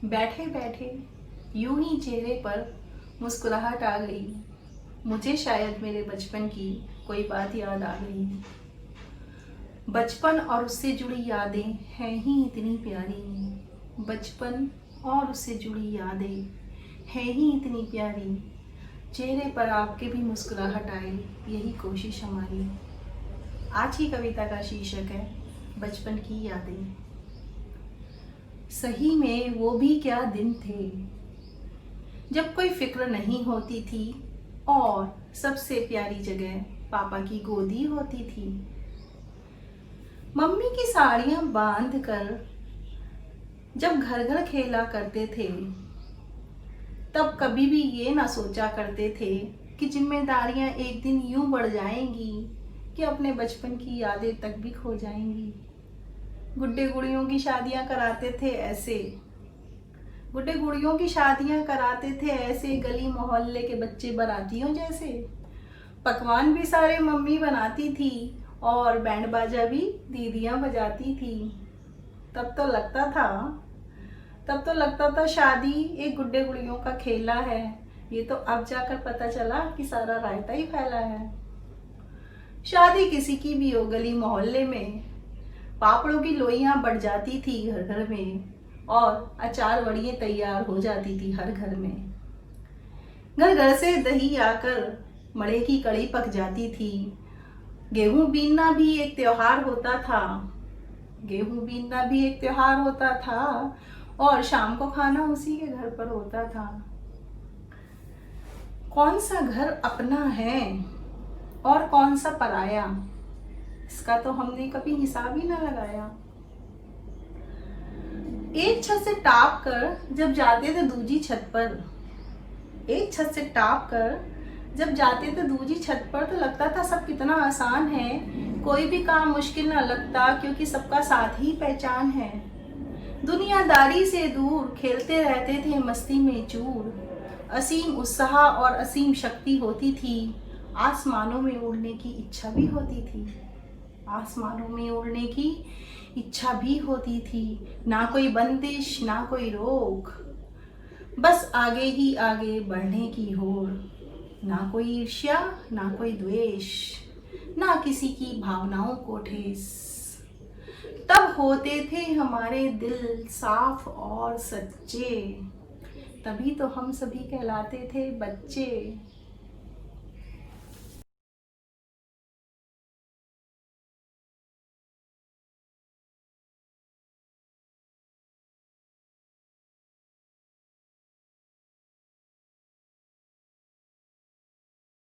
बैठे बैठे यूं ही चेहरे पर मुस्कुराहट आ गई। मुझे शायद मेरे बचपन की कोई बात याद आ गई। बचपन और उससे जुड़ी यादें हैं ही इतनी प्यारी। बचपन और उससे जुड़ी यादें हैं ही इतनी प्यारी। चेहरे पर आपके भी मुस्कुराहट आए, यही कोशिश हमारी। आज की कविता का शीर्षक है बचपन की यादें। सही में वो भी क्या दिन थे जब कोई फिक्र नहीं होती थी और सबसे प्यारी जगह पापा की गोदी होती थी। मम्मी की साड़ियां बांध कर जब घर घर खेला करते थे, तब कभी भी ये ना सोचा करते थे कि जिम्मेदारियां एक दिन यूं बढ़ जाएंगी कि अपने बचपन की यादें तक भी खो जाएंगी। गुड्डे गुड़ियों की शादियां कराते थे ऐसे, गुड्डे गुड़ियों की शादियां कराते थे ऐसे, गली मोहल्ले के बच्चे बारातियों जैसे। पकवान भी सारे मम्मी बनाती थी और बैंड बाजा भी दीदियां बजाती थी। तब तो लगता था शादी एक गुड्डे गुड़ियों का खेला है। ये तो अब जाकर पता चला कि सारा रायता ही फैला है। शादी किसी की भी हो गली मोहल्ले में, पापड़ों की लोइयां बढ़ जाती थी घर घर में और अचार वड़ियां तैयार हो जाती थी हर घर में। घर घर से दही आकर मड़े की कड़ी पक जाती थी। गेहूं बीनना भी एक त्योहार होता था। गेहूं बीनना भी एक त्योहार होता था और शाम को खाना उसी के घर पर होता था। कौन सा घर अपना है और कौन सा पराया, इसका तो हमने कभी हिसाब ही ना लगाया। एक छत से टाप कर जब जाते थे दूजी छत पर, एक छत से टाप कर जब जाते थे दूजी छत पर, तो लगता था सब कितना आसान है। कोई भी काम मुश्किल ना लगता क्योंकि सबका साथ ही पहचान है। दुनियादारी से दूर खेलते रहते थे मस्ती में चूर। असीम उत्साह और असीम शक्ति होती थी। आसमानों में उड़ने की इच्छा भी होती थी। आसमानों में उड़ने की इच्छा भी होती थी। ना कोई बंदिश ना कोई रोक, बस आगे ही आगे बढ़ने की होड़। ना कोई ईर्ष्या ना कोई द्वेष, ना किसी की भावनाओं को ठेस। तब होते थे हमारे दिल साफ और सच्चे, तभी तो हम सभी कहलाते थे बच्चे।